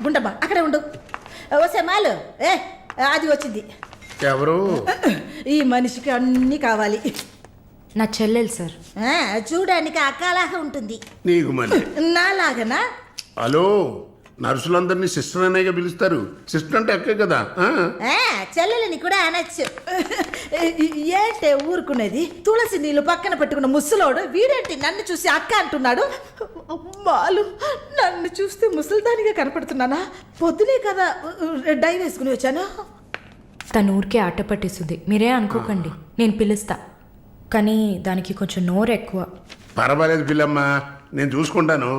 గుండమ్మా అక్కడే ఉండు. వస్తే మాలు అది వచ్చింది. ఎవరు? ఈ మనిషికి అన్నీ కావాలి. నా చెల్లెలు సార్. చూడడానికి అక్కలాగా ఉంటుంది. నీకు మరి నాలాగనా? హలో, నర్సులందరినీ సిస్టర్ అనేగా పిలుస్తారు. సిస్టర్ అంటే అక్కే కదా. చెల్లెలని కూడా అనొచ్చు. ఏంటే ఊరుకునేది? తులసి నీళ్ళు పక్కన పెట్టుకున్న ముసలోడు వీడేంటి నన్ను చూసి అక్క అంటున్నాడు? అమ్మాలు, నన్ను చూస్తే ముసలిదానిగా కనపడుతున్నానా? పొద్దునే కదా డై వేసుకుని వచ్చాను. తను ఊరికే ఆట పట్టేస్తుంది, మీరే అనుకోకండి. నేను పిలుస్తా, కానీ దానికి కొంచెం నోరు ఎక్కువ. పర్వాలేదు పిల్లమ్మా, నేను చూసుకుంటాను.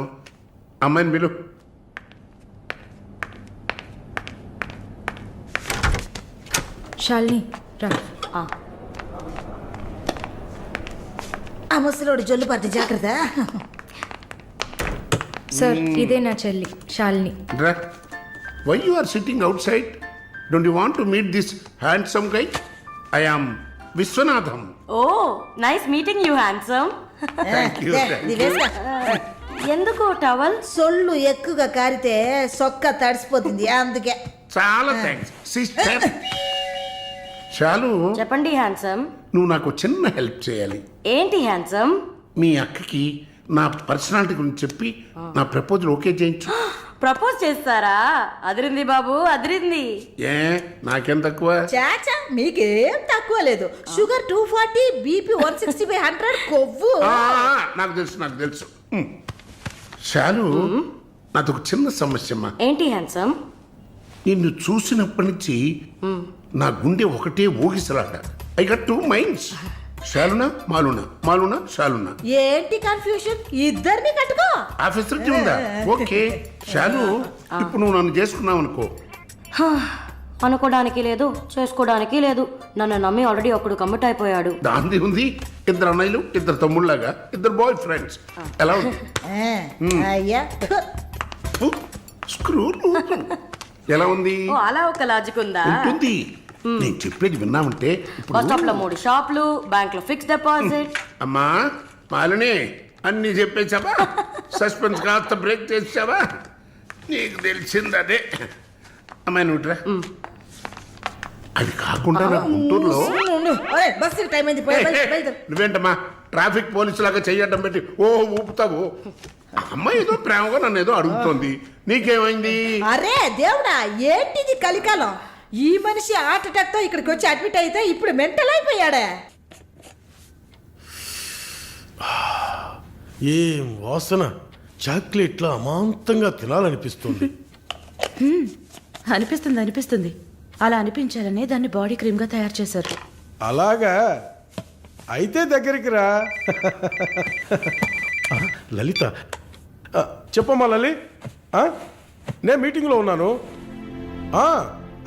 అమ్మాయిని పిలు. శాలిని రా. ఆ ముసలోడు జొల్లు పడితే జాగ్రత్త. సార్, ఇదే నా చెల్లి Shalini. Why you are sitting outside? Don't you want to meet this handsome guy? I am Vishwanatham. Oh, nice meeting you handsome. ఎందుకు టవల్? సొల్లు ఎక్కువగా కారితే సొక్క తడిసిపోతుంది, అందుకే. చాలా థ్యాంక్స్ సిస్టర్. చాలు. చెప్పండి హ్యాండ్సమ్. నువ్వు నాకు చిన్న హెల్ప్ చేయాలి. ఏంటి హ్యాండ్సమ్? మీ అక్కకి నా పర్సనాలిటీ గురించి చెప్పి నా ప్రపోజల్ ఓకే చేయించు. ప్రపోజ్ చేస్తారా? అదిరింది బాబు, అదిరింది. ఏ నాకేం తక్కువ? చాచా, మీకేం తక్కువ లేదు. షుగర్ 240, బీపీ 160/100, కొవ్వు. నాకు తెలుసు, నాకు తెలుసు. చాలు, నాదొక చిన్న సమస్యమ్మా. ఏంటి హ్యాండ్సమ్? నిన్ను చూసినప్పటి నుంచి నా గుండె ఒకటే ఊగిసలాట. I got 2 minds. శాలునా మాలునా, మాలునా శాలునా. ఏంటి కన్ఫ్యూషన్? ఇద్దరిని కట్టుకో. ఆ ఫెసిలిటీ ఉందా? ఓకే శాలు, ఇప్పుడు నువ్వు నన్ను చేసుకున్నావు అనుకో. అనుకోవడానికి లేదు, చేసుకోవడానికి లేదు. నన్ను నమ్మి ఆల్రెడీ ఒకడు కమిట్ అయిపోయాడు. దాంది ఉంది. 2 అన్నయ్యలు, 2 తమ్ముళ్ళగా, 2 బాయ్ ఫ్రెండ్స్. ఎలా ఉంది? అయ్యా స్క్రూ. ఎలా ఉంది? ఓ, అలా ఒక లాజిక్ ఉందా? ఉంటుంది. నేను చెప్పేది విన్నామంటే బస్ స్టాప్ లో 3 షాపులు, బ్యాంక్ లో ఫిక్స్ డిపాజిట్. అమ్మా మాలిని, అన్ని చెప్పేసావా? సస్పెన్స్ కాస్త బ్రేక్ చేసావా? నీకు తెలిసింది అదే. అమ్మాయి నువ్వుట్రా. అది కాకుండా నా గుంటూరులో బస్సు టైం అయింది. నువ్వేంటమ్మా ట్రాఫిక్ పోలీసు లాగా చెయ్యడం పెట్టి ఊపుతావు? అమ్మాయి ఏదో ప్రేమగా నన్ను ఏదో అడుగుతోంది. నీకేమైంది? అరే దేవుడా, ఏంటిది కలికాలం? ఈ మనిషి హార్ట్ అటాక్ తో ఇక్కడికి వచ్చి అడ్మిట్ అయితే ఇప్పుడు మెంటల్ అయిపోయాడే. ఏం వాసన! చాక్లెట్లా అమాంతంగా తినాలనిపిస్తుంది. అనిపిస్తుంది. అలా అనిపించాలనే దాన్ని బాడీ క్రీమ్ గా తయారు చేశారు. అలాగా? అయితే దగ్గరికి రా. లలిత, చెప్పమ్మా లలి. నేను మీటింగ్లో ఉన్నాను.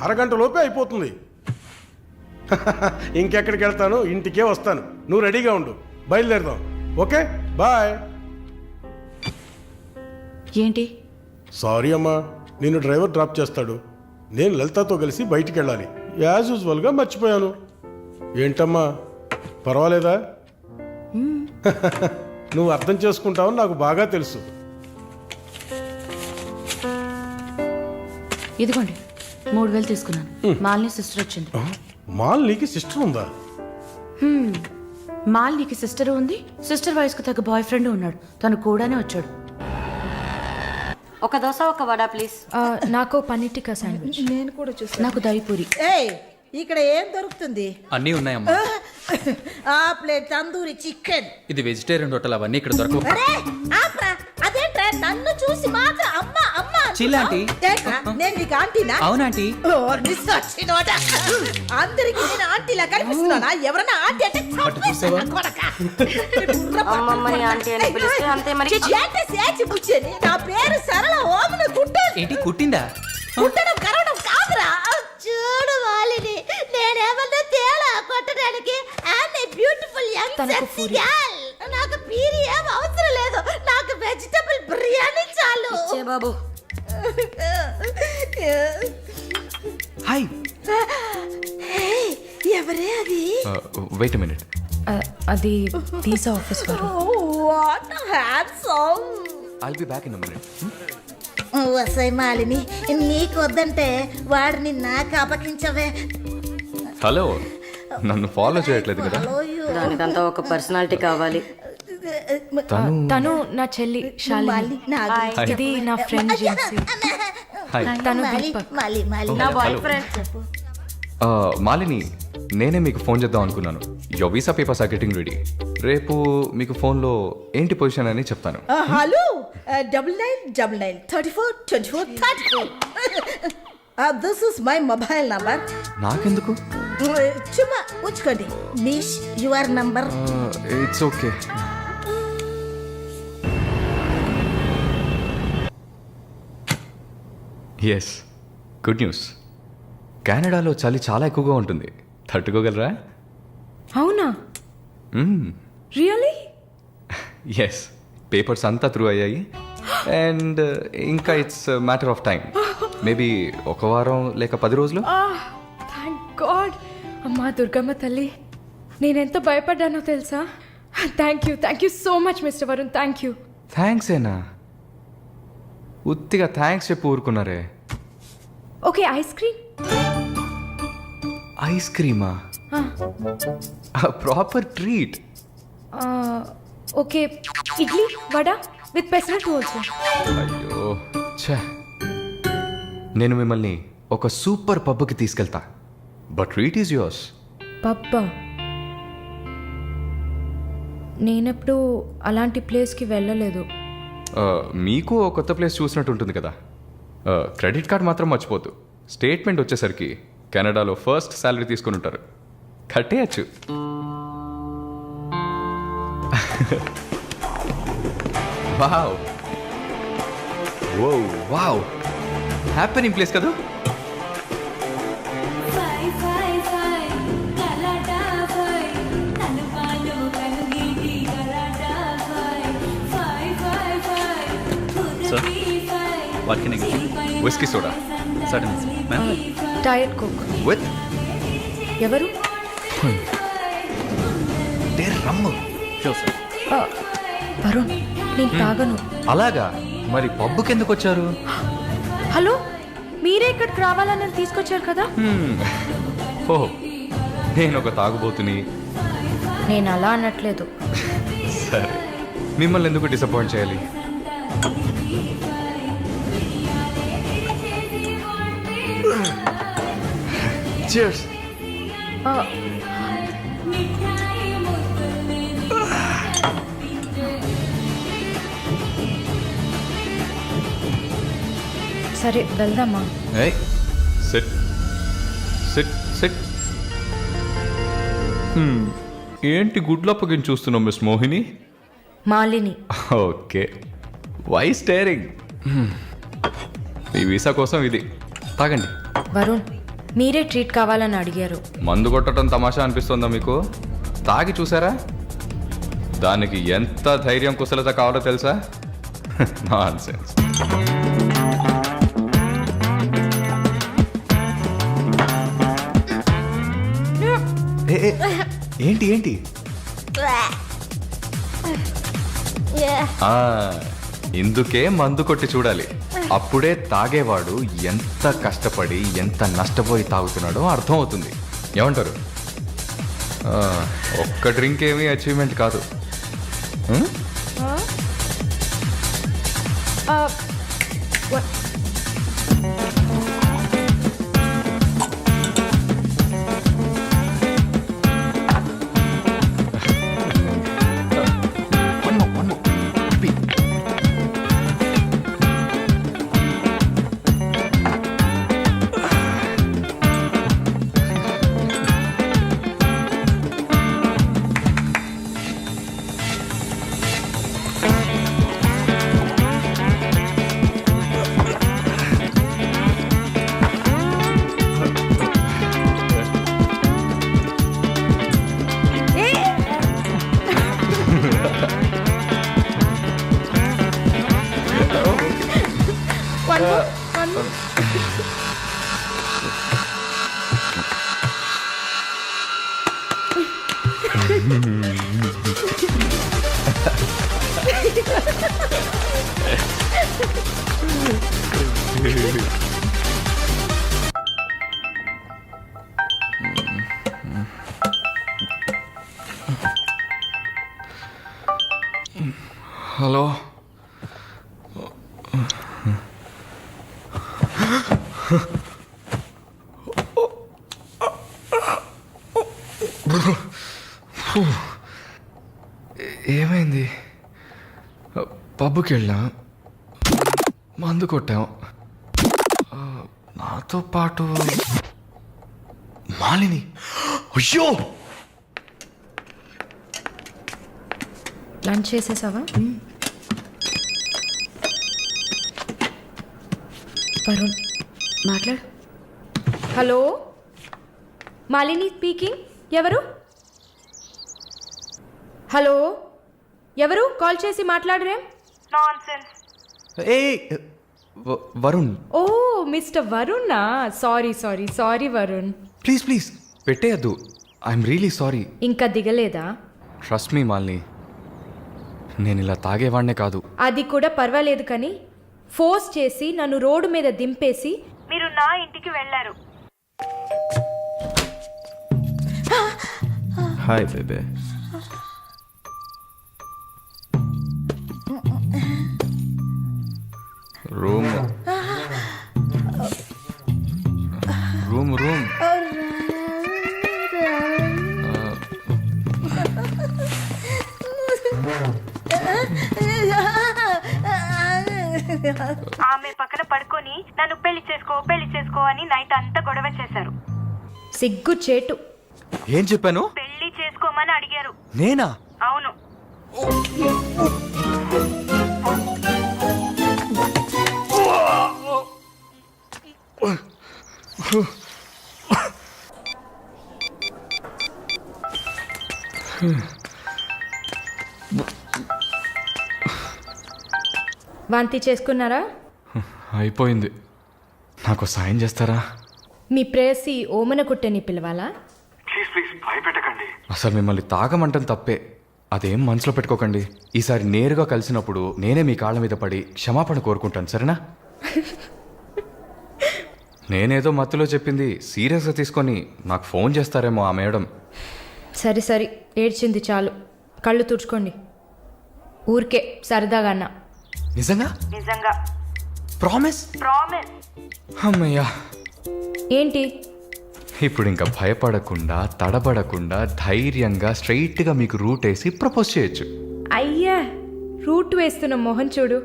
అరగంట లోపే అయిపోతుంది. ఇంకెక్కడికి వెళ్తాను? ఇంటికే వస్తాను. నువ్వు రెడీగా ఉండు, బయలుదేరదాం. Okay, bye. ఏంటి? సారీ అమ్మా, నిన్ను డ్రైవర్ డ్రాప్ చేస్తాడు. నేను లలితతో కలిసి బయటికి వెళ్ళాలి. యాజ్ యూజువల్గా మర్చిపోయాను. ఏంటమ్మా, పర్వాలేదా? నువ్వు అర్థం చేసుకుంటావని నాకు బాగా తెలుసు. ఇదిగోండి 3000 తీసుకున్నాను. మాలిని సిస్టర్ వచ్చింది. మాలినికి సిస్టర్ ఉందా? మాలినికి సిస్టర్ ఉంది. సిస్టర్ వయసుకు తగ్గ బాయ్ ఫ్రెండ్ ఉన్నాడు. తను కూడానే వచ్చాడు. ఒక దోశ, ఒక వడ ప్లీజ్. నాకు పన్నీర్ టిక్కా శాండ్విచ్. నేను కూడా చూస్తాను. నాకు దహిపూరి. ఇక్కడ ఏం దొరుకుతుంది? అన్నీ ఉన్నాయమ్మా. ఆ ప్లేట్ తందూరి చికెన్. ఇది వెజిటేరియన్ హోటల్, అవన్నీ ఇక్కడ దొరకవు. అదేంట్రా నన్ను చూసి మాత్రం అమ్మ అమ్మ? చిల్లాంటి. నేను నీకు ఆంటీనా? అవునాంటీ. అందరికి నేను ఆంటీలా కనిపిస్తున్నానా? ఎవరన్నా ఆంటీ అంటే అమ్మమ్మని ఆంటీ అని పిలిస్తే అంతే మరి. నా పేరు సరళ. ఓమన కుట్ట. ఏంటి కుట్టిందా? కుట్టడం కరవడం కాదురా. చూడు మాలిని, నేనేమన్నా తేలా కొట్టడానికి. I'm a beautiful young sexy girl. నాకు పీరి ఏం అవసరం లేదు. నాకు వెజిటబుల్ బిర్యానీ చాలు. బాబు హాయ్. ఎవరే అది? Wait minute. అది వీసా ఆఫీస్ వారు. What handsome. I'll be back in a minute. వసై మాలిని నీకు వద్దంటే వాడిని నాకు అపకించవే. హలో నన్ను ఫాలో చేయట్లేదు కదా? దానికంతా ఒక పర్సనాలిటీ కావాలి. తను నా చెల్లి శాలిని. మళ్ళీ నాకు ఇది నా ఫ్రెండ్ జిన్సీ. హాయ్. తను మళ్ళీ దీపక్. మళ్ళీ మళ్ళీ నా హలో. Boy friend. మాలిని, నేనే మీకు ఫోన్ చేద్దాం అనుకున్నాను. Your visa papers are getting ready. రేపు మీకు ఫోన్లో ఏంటి పొజిషన్ అని చెప్తాను. Hello 9999342434. This is my mobile number. నాకెందుకు? చుమ్మా ఉంచుకోండి. Miss your number. It's okay. Yes, good news. కెనడాలో చలి చాలా ఎక్కువగా ఉంటుంది. తట్టుకోగలరా? అవునా? రియలీ? ఎస్, పేపర్స్ అంతా త్రూ అయ్యాయి. అండ్ ఇంకా it's matter of time. Maybe ఒక వారం లేక 10 రోజులు. Thank god. అమ్మా దుర్గమ్మ తల్లి, నేనెంత భయపడ్డానో తెలుసా? Thank you so much mister Varun. Thank you. Thanks ఏనా? ఉత్తిగా థ్యాంక్స్ చెప్పి ఊరుకున్నారే. Okay, ice cream. ఐస్ క్రీమా? Proper treat. Okay, idli vada with pesarattu also. అయ్యో ఛే, నేను మిమ్మల్ని ఒక సూపర్ పబ్కి తీసుకెళ్తా. But treat is yours. పబ్బా? నేనెప్పుడు అలాంటి ప్లేస్కి వెళ్ళలేదు. మీకు ఓ కొత్త ప్లేస్ చూసినట్టు ఉంటుంది కదా. క్రెడిట్ కార్డ్ మాత్రం మర్చిపోద్దు. స్టేట్మెంట్ వచ్చేసరికి కెనడాలో ఫస్ట్ శాలరీ తీసుకుని ఉంటారు. కట్టేయచ్చు. వావ్ వావ్, హ్యాపెనింగ్ ప్లేస్ కదా. What can I get you? Whisky soda Certainly, ma'am. Diet coke. With ఎవరు? రమ్ము. Sure, sir. వరుణ్, నేను తాగను. అలాగా? మరి పబ్బుకి ఎందుకు వచ్చారు? హలో, మీరే ఇక్కడికి రావాలని నన్ను తీసుకొచ్చారు కదా. ఓహ్, నేను ఒక తాగుబోతుని. నేను అలా అనట్లేదు. సరే, మిమ్మల్ని ఎందుకు డిసప్పాయింట్ చేయాలి? Cheers. సరే వెళ్దామా? Hey, sit. ఏంటి గుడ్లప్పకి చూస్తున్నావు miss Mohini? Malini. Okay, why staring? ఈ వీసా కోసం ఇది తాగండి. వరుణ్, మీరే ట్రీట్ కావాలని అడిగారు. మందు కొట్టడం తమాషా అనిపిస్తుందా మీకు? తాగి చూసారా? దానికి ఎంత ధైర్యం కుశలత కావాలో తెలుసా? నాన్సెన్స్. ఏంటి ఇందుకే మందు కొట్టి చూడాలి. అప్పుడే తాగేవాడు ఎంత కష్టపడి ఎంత నష్టపోయి తాగుతున్నాడో అర్థం అవుతుంది. ఏమంటారు? ఒక్క డ్రింక్ ఏమీ అచీవ్మెంట్ కాదు. హలో ఏమైంది? పబ్కి వెళ్ళాం, మందు కొట్టాం, నాతో పాటు మాలిని. అయ్యో, లంచ్ చేసేసావా? వరుణ్ మాట్లాడు. Hello, Malini speaking. ఎవరు? హలో, ఎవరు? కాల్ చేసి మాట్లాడరేం? ఏ వరుణ్, ఓ మిస్టర్ వరుణా? Sorry sorry sorry Varun. Please please పెట్టేయద్దు. I'm really sorry. ఇంకా దిగలేదా? ట్రస్ట్ మీ మాలిని, నేను ఇలా తాగేవాడినే కాదు. అది కూడా పర్వాలేదు, కానీ ఫోర్స్ చేసి నన్ను రోడ్డు మీద దింపేసి మీరు నా ఇంటికి వెళ్ళారు. హాయ్ బేబే. రూమ్ రూమ్ రూమ్ ఆమె పక్కన పడుకొని నన్ను పెళ్లి చేసుకో అని నైట్ అంతా గొడవ చేశారు. సిగ్గు చేటు. ఏం చెప్పాను? పెళ్లి చేసుకోమని అడిగారు. నేనా? అవును. వాంతి చేసుకున్నారా? అయిపోయింది. నాకు సాయం చేస్తారా? మీ ప్రేయసి ఓమన కుట్టని పిలవాలా? అసలు మిమ్మల్ని తాగమంటం తప్పే, అదేం మనసులో పెట్టుకోకండి. ఈసారి నేరుగా కలిసినప్పుడు నేనే మీ కాళ్ళ మీద పడి క్షమాపణ కోరుకుంటాను, సరేనా? నేనేదో మత్తులో చెప్పింది సీరియస్గా తీసుకొని నాకు ఫోన్ చేస్తారేమో ఆ మేడం. సరే సరే, ఏడ్చింది చాలు. కళ్ళు తుడుచుకోండి. ఊరికే సరదాగా అన్నా. నిజంగా? నిజంగా. ప్రామిస్? ప్రామిస్. అమ్మయ్యా. ఏంటి? ఇప్పుడు ఇంకా భయపడకుండా తడబడకుండా ధైర్యంగా స్ట్రైట్గా మీకు రూట్ వేసి ప్రపోజ్ చేయొచ్చు. అయ్యా, రూట్ వేస్తున్న మొహం చూడు.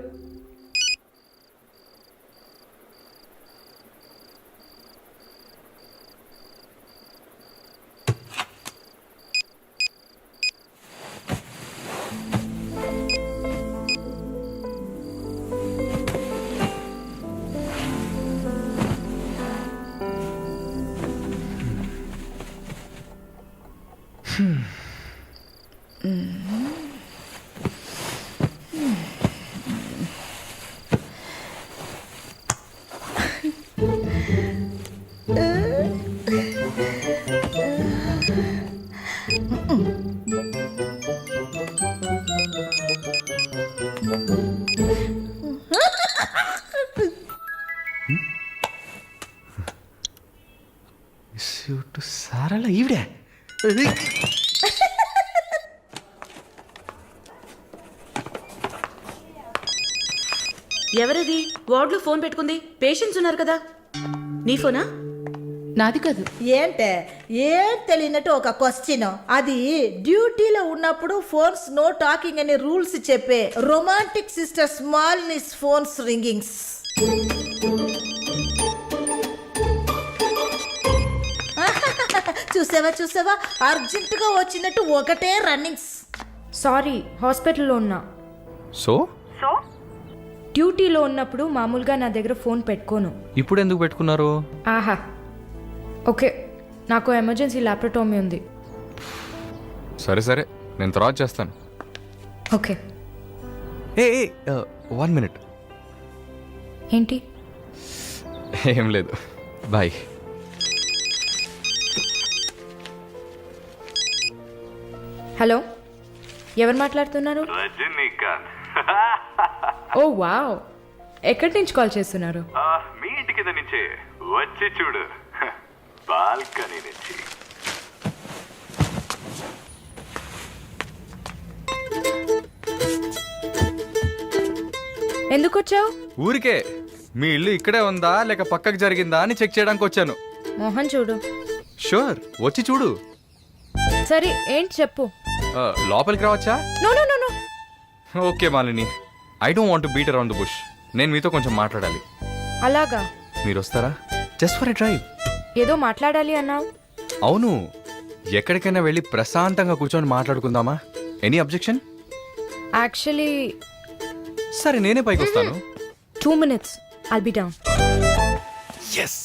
సారలా ఈవిడే. ఎవరది వార్డులో ఫోన్ పెట్టుకుంది? పేషెంట్స్ ఉన్నారు కదా. నీ ఫోనా? నాది కాదు. ఏంటే ఏం తెలియనట్టు ఒక క్వశ్చన్. అది డ్యూటీలో ఉన్నప్పుడు ఫోన్స్ నో టాకింగ్ అనే రూల్స్ చెప్పే romantic sister smallness phones ringings. చూసావా అర్జెంటుగా వచ్చినట్టు ఒకటే రన్నింగ్స్. సారీ, హాస్పిటల్లో ఉన్నా. సో డ్యూటీలో ఉన్నప్పుడు మామూలుగా నా దగ్గర ఫోన్ పెట్టుకోను. ఇప్పుడు ఎందుకు పెట్టుకున్నారు? ఆహా, ఓకే, నాకు ఎమర్జెన్సీ ల్యాప్రటోమీ ఉంది. సరే సరే, నేను తర్వాత చేస్తాను. ఓకే. ఏ 1 minute. ఏంటి? ఏం లేదు, బాయ్. హలో, ఎవరు మాట్లాడుతున్నారు? ఓ వావ్, ఎక్కడి నుంచి కాల్ చేస్తున్నారు? కింద నుంచే వచ్చి చూడు బాల్కనీ నుంచి. ఎందుకు వచ్చావు? ఊరికే మీ ఇల్లు ఇక్కడే ఉందా లేక పక్కకు జరిగిందా అని చెక్ చేయడానికి వచ్చాను. మోహన్ చూడు. షూర్, వచ్చి చూడు. సరే ఏంటి చెప్పు. లోపలికి రావచ్చా? No no no no. Okay Malini, I don't want to beat around the bush. నేను మీతో కొంచెం మాట్లాడాలి. అలాగా? మీరు వస్తారా? Just for a drive. ఏదో మాట్లాడాలి అన్నావు. అవును, ఎక్కడికైనా వెళ్ళి ప్రశాంతంగా కూర్చొని మాట్లాడుకుందామా? Any objection? యాక్చువల్లీ సరే నేనే పైకి వస్తాను. 2 minutes. I'll be down. Yes.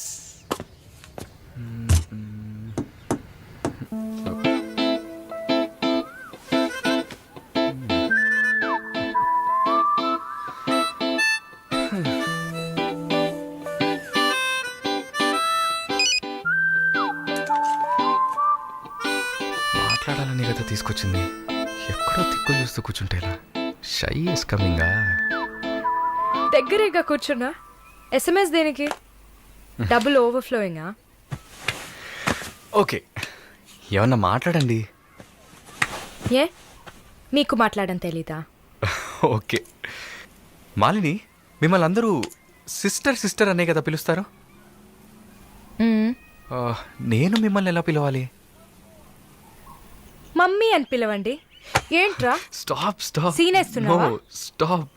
మాట్లాడాలని కదా తీసుకొచ్చింది. ఎక్కడో తిక్కులు చూస్తూ కూర్చుంటేలా. Shy is కమింగా. దగ్గరేగా కూర్చున్నా. SMS దేనికి? డబుల్ ఓవర్ఫ్లోయింగా? ఓకే, ఏమన్నా మాట్లాడండి. ఏ మీకు మాట్లాడడం తెలీదా? ఓకే మాలిని, మిమ్మల్ని అందరూ సిస్టర్ సిస్టర్ అనే కదా పిలుస్తారు? నేను మిమ్మల్ని ఎలా పిలవాలి? మమ్మీ అని పిలవండి. ఏంట్రా స్టాప్ స్టాప్. Scene వేస్తున్నావా? Stop,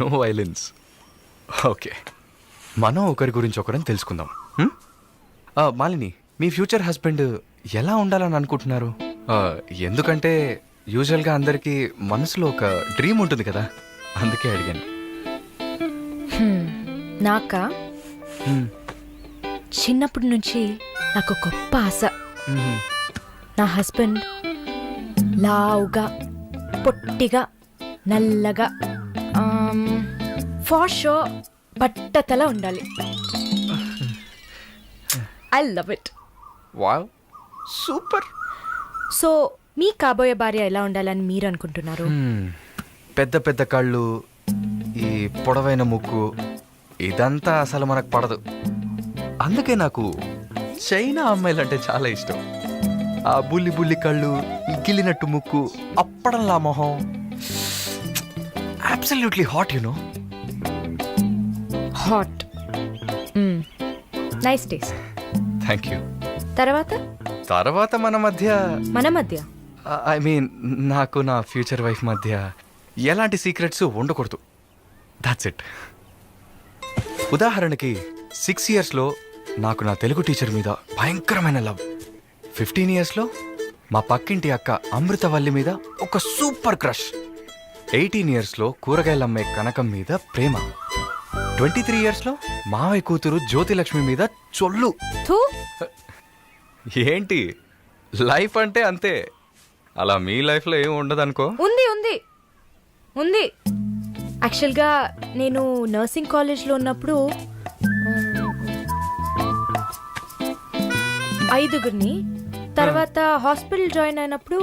no violence. ఓకే, మనం ఒకరి గురించి ఒకరిని తెలుసుకుందాం. మాలిని, మీ ఫ్యూచర్ హస్బెండ్ ఎలా ఉండాలని అనుకుంటున్నారు? ఎందుకంటే యూజువల్గా అందరికీ మనసులో ఒక డ్రీమ్ ఉంటుంది కదా, అందుకే అడిగాను. నాకా చిన్నప్పటి నుంచి నాకు గొప్ప ఆశ. నా హస్బెండ్ లావుగా, పొట్టిగా, నల్లగా, ఫార్ షో బట్టతల ఉండాలి. I love it. Wow, super. So మీ కాబోయే భార్య ఎలా ఉండాలని మీరు అనుకుంటున్నారు? పెద్ద పెద్ద కళ్ళు, ఈ పొడవైన ముక్కు, ఇదంతా అసలు మనకు పడదు. అందుకే నాకు చైనా అమ్మాయిలంటే చాలా ఇష్టం. ఆ బుల్లి బుల్లి కళ్ళు, గిల్లినట్టు ముక్కు, అప్పడంలా మొహం, absolutely hot, you know. Hot. Nice taste. Thank you. తర్వాత మన మధ్య ఐ మీన్ నాకు నా ఫ్యూచర్ వైఫ్ మధ్య ఎలాంటి సీక్రెట్స్ ఉండకూడదు. That's it. ఉదాహరణకి 6 yearsలో నాకు నా తెలుగు టీచర్ మీద భయంకరమైన లవ్. 15 yearsలో మా పక్కింటి అక్క అమృతవల్లి మీద ఒక సూపర్ క్రష్. 18 yearsలో కూరగాయలమ్మే కనకం మీద ప్రేమ. 23 yearsలో మావయ్య కూతురు జ్యోతిలక్ష్మి మీద చొల్లు. థూ. ఏంటి, లైఫ్ అంటే అంతే. అలా మీ లైఫ్లో ఏమి ఉండదు అనుకో. ఉంది ఉంది ఉంది. యాక్చువల్గా నేను నర్సింగ్ కాలేజ్లో ఉన్నప్పుడు 5 తర్వాత హాస్పిటల్ జాయిన్ అయినప్పుడు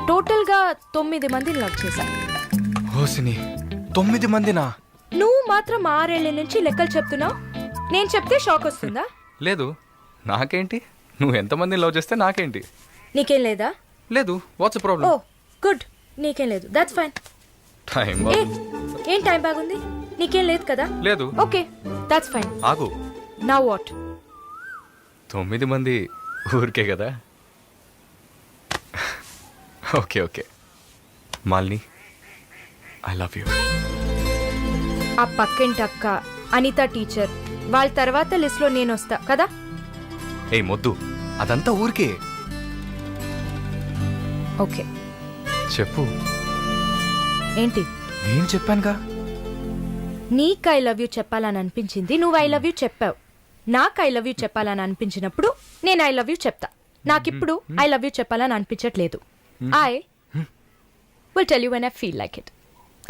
టోటల్గా 9 మందిని లవ్ చేశా. హోసిని, 9 మందినా? నువ్వు మాత్రం 6 ఏళ్ల నుంచి లెక్కలు చెప్తున్నావు. నేను చెప్తే షాక్ వస్తుందా? లేదు, నాకేంటి, నువ్వు ఎంతమందిని లవ్ చేస్తే నాకేంటి. నీకేం లేదా? లేదు. వాట్స్ ఓ ప్రాబ్లం? గుడ్, నీకేం లేదు. That's fine. టైం ఏం టైం బాగుంది? నీకేం లేదు కదా? లేదు. Okay, that's fine. ఆగు. Now what? 9 మంది ఊరికే కదా. Okay okay Malini, I love you. ఆ పక్కింటి అక్క, అనిత టీచర్, వాళ్ళ తర్వాత లిస్ట్లో నేను వస్తా కదా. ఏ మొద్దు, అదంతా ఊరికే. ఓకే చెప్పు. ఏంటి? నేను చెప్పానుగా. నీకు ఐ లవ్ యూ చెప్పాలని అనిపించింది, నువ్వు ఐ లవ్ యూ చెప్పావు. నాకు ఐ లవ్ యూ చెప్పాలని అనిపించినప్పుడు నేను ఐ లవ్ యూ చెప్తా. నాకిప్పుడు ఐ లవ్ యూ చెప్పాలని అనిపించట్లేదు. I will tell you when I feel like it.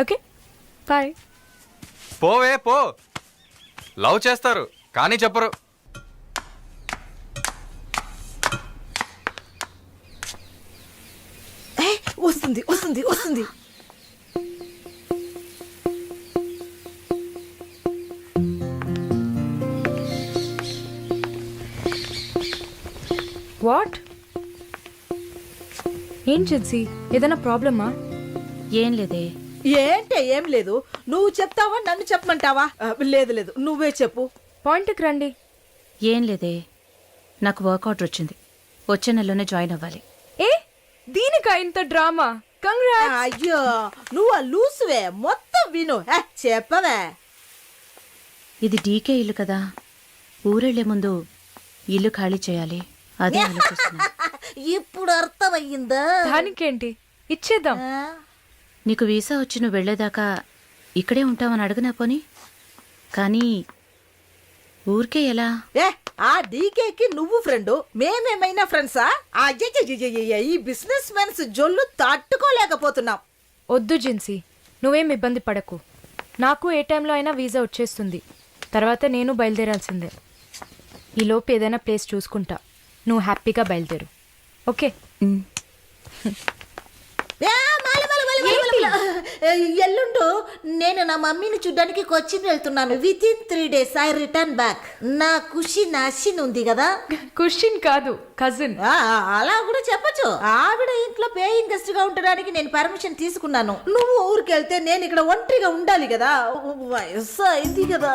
Okay bye. పోవే పో. లవ్ చేస్తారు కానీ చెప్పరు. వస్తుంది వస్తుంది వస్తుంది. వాట్? ఏం జిన్సీ, ఏదైనా ప్రాబ్లమా? ఏం లేదే. ఏంటే ఏం లేదు. నువ్వు చెప్తావా నన్ను చెప్పమంటావా? లేదు లేదు, నువ్వే చెప్పు. పాయింట్కి రండి. ఏం లేదే, నాకు వర్క్ ఆర్డర్ వచ్చింది. వచ్చే నెలలోనే జాయిన్ అవ్వాలి. ఏ దీనికా ఇంత డ్రామా? కంగ్రాట్స్. అయ్యో నువ్వు ఆ లూసువే, మొత్తం విను. చెప్పవే. ఇది డీకే ఇల్లు కదా, ఊరెళ్లే ముందు ఇల్లు ఖాళీ చేయాలి. అదే ఆలోచిస్తున్నా. ఇప్పుడు అర్థమయ్యిందా? దానికేంటి, ఇచ్చేద్దాం. నీకు వీసా వచ్చి నువ్వు వెళ్లేదాకా ఇక్కడే ఉంటావని అడగనా పోని? కానీ ఊరికే ఎలా? ఆ డీకేకి నువ్వు ఫ్రెండ్, మేమేమైనా ఫ్రెండ్సా? అయ్యయ్యయ్యయ్య, ఈ బిజినెస్ మెన్స్ జొల్లు తట్టుకోలేకపోతున్నాం. వద్దు జిన్సీ, నువ్వేం ఇబ్బంది పడకు. నాకు ఏ టైంలో అయినా వీసా వచ్చేస్తుంది. తర్వాత నేను బయలుదేరాల్సిందే. ఈలోపు ఏదైనా ప్లేస్ చూసుకుంటా. నువ్వు హ్యాపీగా బయలుదేరు. ఓకే? ఎల్లుండు నేను నా మమ్మీని చూడ్డానికి కొచ్చిన్ వెళ్తున్నాను. With in 3 days I return back. నా ఖుషి నాశిన్ ఉంది కదా. క్వశ్చన్ కాదు, కజిన్. అలా కూడా చెప్పచ్చు. ఆవిడ ఇంట్లో పేయింగ్ గెస్ట్ గా ఉండడానికి నేను పర్మిషన్ తీసుకున్నాను. నువ్వు ఊరికి వెళ్తే నేను ఇక్కడ ఒంటరిగా ఉండాలి కదా. వయసు అయింది కదా.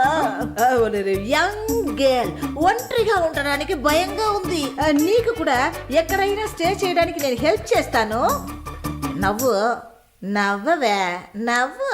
యంగ్ గర్ల్, ఒంటరిగా ఉండడానికి భయంగా ఉంది. నీకు కూడా ఎక్కడైనా స్టే చేయడానికి నేను హెల్ప్ చేస్తాను. నవ్వు నవ్వవే, నవ్వు.